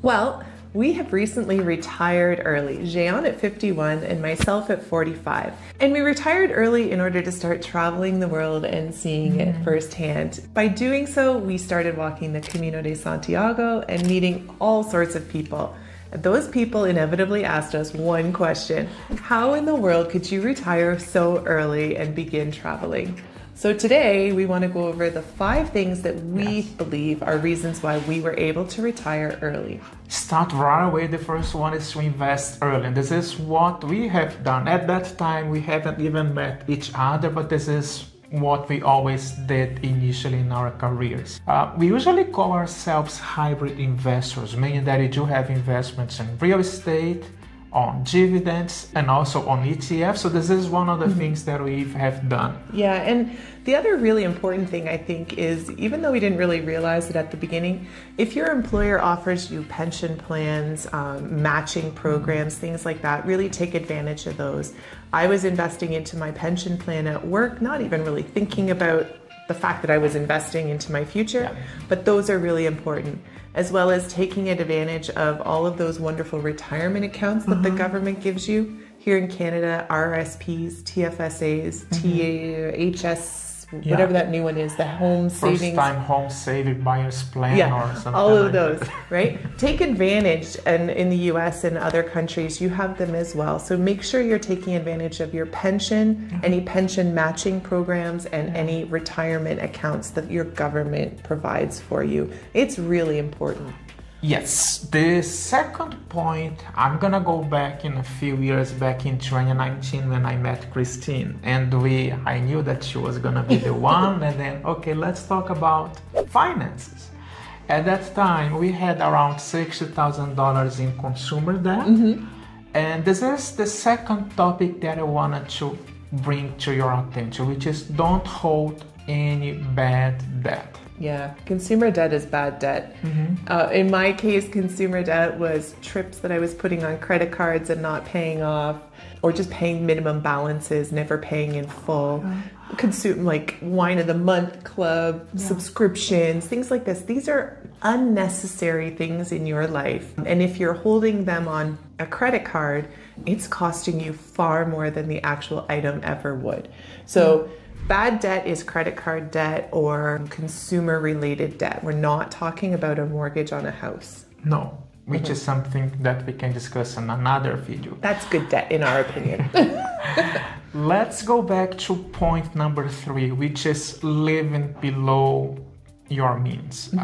Well, we have recently retired early, Jean at 51 and myself at 45. And we retired early in order to start traveling the world and seeing it firsthand. By doing so, we started walking the Camino de Santiago and meeting all sorts of people. Those people inevitably asked us one question: how in the world could you retire so early and begin traveling? So today we want to go over the 5 things that we believe are reasons why we were able to retire early. Start right away. The first one is to invest early. And this is what we have done. At that time, we haven't even met each other, but this is what we always did initially in our careers. We usually call ourselves hybrid investors, meaning that we do have investments in real estate, on dividends, and also on ETFs. So this is one of the things that we have done. Yeah, and the other really important thing I think is, even though we didn't really realize it at the beginning, if your employer offers you pension plans, matching programs, things like that, really take advantage of those. I was investing into my pension plan at work, not even really thinking about the fact that I was investing into my future, but those are really important, as well as taking advantage of all of those wonderful retirement accounts that the government gives you. Here in Canada, RSPs, TFSAs, THS, whatever that new one is, the home savings. First time home saving buyer's plan or something. All of those, right? Take advantage, and in the US and other countries, you have them as well. So make sure you're taking advantage of your pension, any pension matching programs, and any retirement accounts that your government provides for you. It's really important. Yes, the second point, I'm gonna go back in a few years, back in 2019 when I met Christine, and I knew that she was gonna be the one, and then, okay, let's talk about finances. At that time, we had around $60,000 in consumer debt, and this is the second topic that I wanted to bring to your attention, which is don't hold any bad debt. Yeah, consumer debt is bad debt. In my case, consumer debt was trips that I was putting on credit cards and not paying off, or just paying minimum balances, never paying in full. Consume like wine of the month club, subscriptions, things like this. These are unnecessary things in your life. And if you're holding them on a credit card, it's costing you far more than the actual item ever would. So bad debt is credit card debt or consumer related debt. We're not talking about a mortgage on a house. No, which is something that we can discuss in another video. That's good debt in our opinion. Let's go back to point number 3, which is living below your means.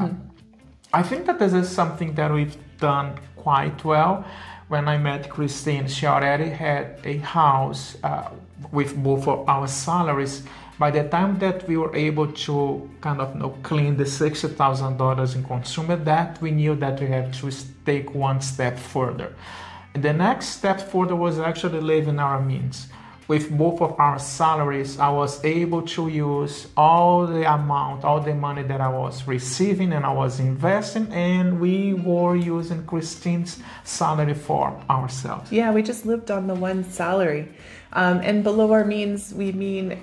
I think that this is something that we've done quite well. When I met Christine, she already had a house with both of our salaries. By the time that we were able to kind of clean the $60,000 in consumer debt, we knew that we had to take one step further. And the next step further was actually living our means. With both of our salaries, I was able to use all the money that I was receiving and I was investing, and we were using Christine's salary for ourselves. Yeah, we just lived on the one salary. And below our means, we mean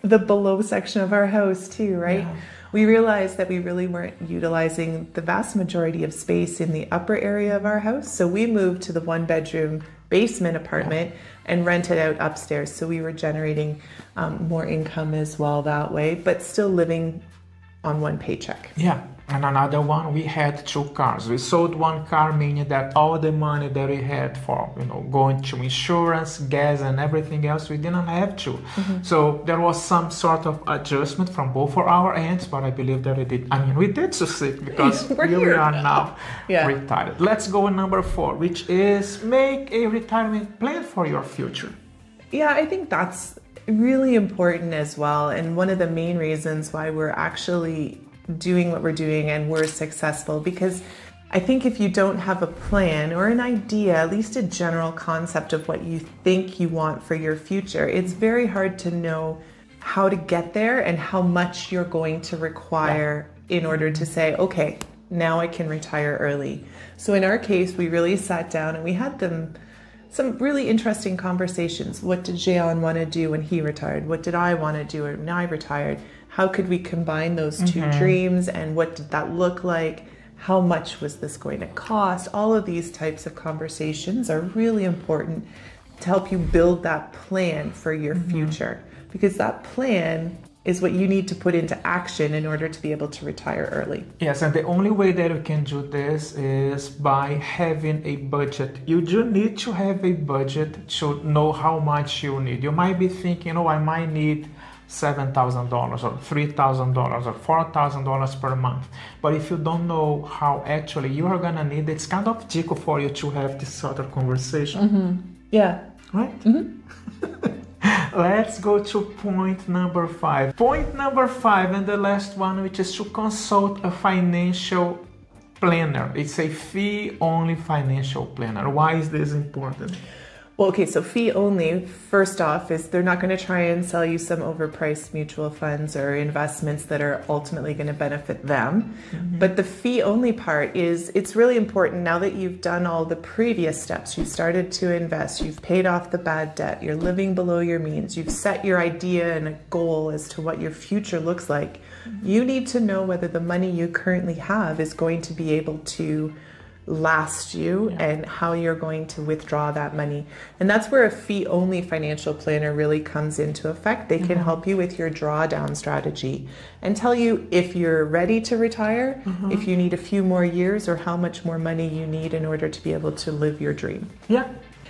the below section of our house too, right? Yeah. We realized that we really weren't utilizing the vast majority of space in the upper area of our house. So we moved to the 1-bedroom basement apartment and rented out upstairs. So we were generating more income as well that way, but still living on one paycheck. Yeah. And another one, we had 2 cars. We sold one car, meaning that all the money that we had for, going to insurance, gas, and everything else, we didn't have to. So there was some sort of adjustment from both of our ends, but I believe that we did succeed because here we are now retired. Let's go with number 4, which is make a retirement plan for your future. Yeah, I think that's really important as well. And one of the main reasons why we're actually doing what we're doing and we're successful, because I think if you don't have a plan or an idea, at least a general concept of what you think you want for your future, it's very hard to know how to get there and how much you're going to require in order to say, okay, now I can retire early. So in our case, we really sat down and we had some really interesting conversations. What did Jean want to do when he retired? What did I want to do when I retired? How could we combine those 2 dreams, and what did that look like? How much was this going to cost? All of these types of conversations are really important to help you build that plan for your future, because that plan is what you need to put into action in order to be able to retire early. Yes, and the only way that you can do this is by having a budget. You do need to have a budget to know how much you need. You might be thinking, oh, I might need $7,000 or $3,000 or $4,000 per month. But if you don't know how actually you are gonna need, it's kind of difficult for you to have this sort of conversation. Yeah. Right? Let's go to point number 5. Point number 5 and the last one, which is to consult a financial planner. It's a fee-only financial planner. Why is this important? Well, okay, so fee only, first off, is they're not going to try and sell you some overpriced mutual funds or investments that are ultimately going to benefit them. But the fee only part is, it's really important now that you've done all the previous steps. You've started to invest, you've paid off the bad debt, you're living below your means, you've set your idea and a goal as to what your future looks like. You need to know whether the money you currently have is going to be able to last you and how you're going to withdraw that money. And that's where a fee-only financial planner really comes into effect. They can help you with your drawdown strategy and tell you if you're ready to retire, if you need a few more years, or how much more money you need in order to be able to live your dream. Yeah.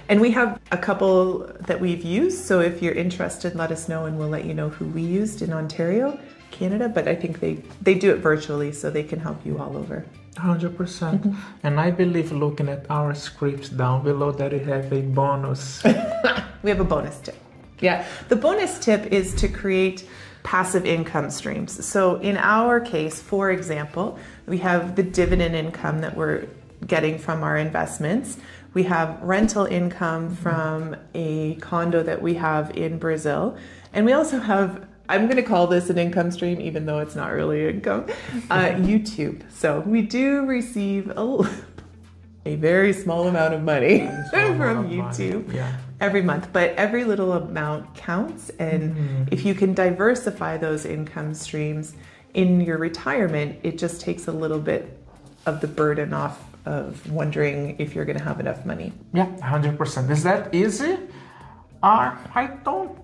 And we have a couple that we've used, so if you're interested, let us know and we'll let you know who we used in Ontario, Canada, but I think they do it virtually, so they can help you all over. 100%. And I believe, looking at our scripts down below, that we have a bonus. We have a bonus tip. Yeah, the bonus tip is to create passive income streams. So in our case, for example, we have the dividend income that we're getting from our investments. We have rental income from a condo that we have in Brazil. And we also have, I'm going to call this an income stream, even though it's not really income, YouTube. So we do receive a very small amount of money from YouTube every month, but every little amount counts. And if you can diversify those income streams in your retirement, it just takes a little bit of the burden off of wondering if you're going to have enough money. Yeah, 100%. Is that easy? I don't.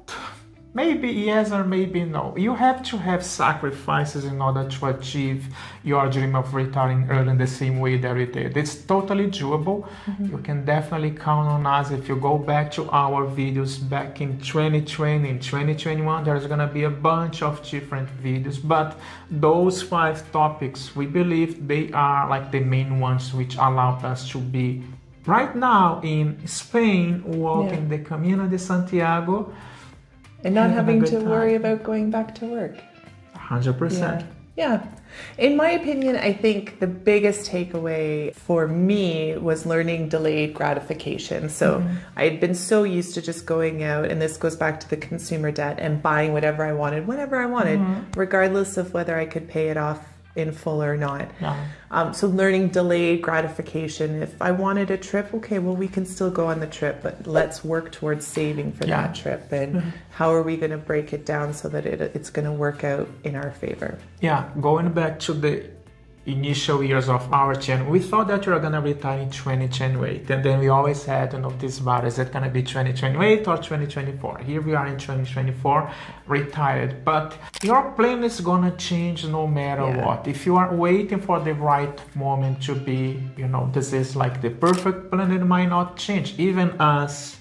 Maybe yes or maybe no. You have to have sacrifices in order to achieve your dream of retiring early in the same way that we did. It's totally doable. You can definitely count on us. If you go back to our videos back in 2020, in 2021, there's gonna be a bunch of different videos, but those 5 topics, we believe they are like the main ones which allow us to be right now in Spain, walking the Camino de Santiago, and not having to worry about going back to work. 100%. Yeah. In my opinion, I think the biggest takeaway for me was learning delayed gratification. So I had been so used to just going out, and this goes back to the consumer debt, and buying whatever I wanted, whenever I wanted, regardless of whether I could pay it off in full or not. So learning delayed gratification. If I wanted a trip, okay, well, we can still go on the trip, but let's work towards saving for that trip. And how are we going to break it down so that it's going to work out in our favor? Yeah, going back to the initial years of our channel, we thought that we were going to retire in 2028, and then we always had, this bar, is it going to be 2028 or 2024? Here we are in 2024, retired, but your plan is going to change no matter what. If you are waiting for the right moment to be, this is like the perfect plan, it might not change. Even us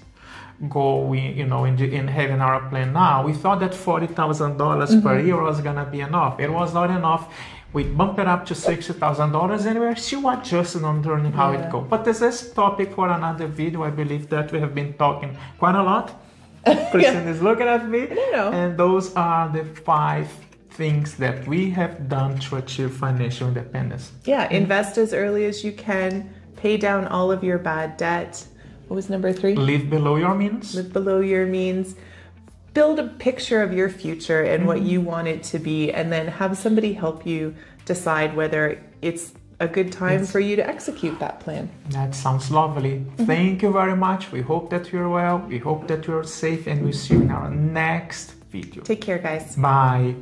going, in having our plan now, we thought that $40,000 per year was going to be enough. It was not enough. We bumped it up to $60,000, and we're still adjusting on learning how it goes. But this is topic for another video. I believe that we have been talking quite a lot. Christine is looking at me. And those are the 5 things that we have done to achieve financial independence. Yeah, invest as early as you can. Pay down all of your bad debt. What was number 3? Live below your means. Live below your means. Build a picture of your future and what you want it to be, and then have somebody help you decide whether it's a good time for you to execute that plan. That sounds lovely. Thank you very much. We hope that you're well. We hope that you're safe, and we'll see you in our next video. Take care, guys. Bye.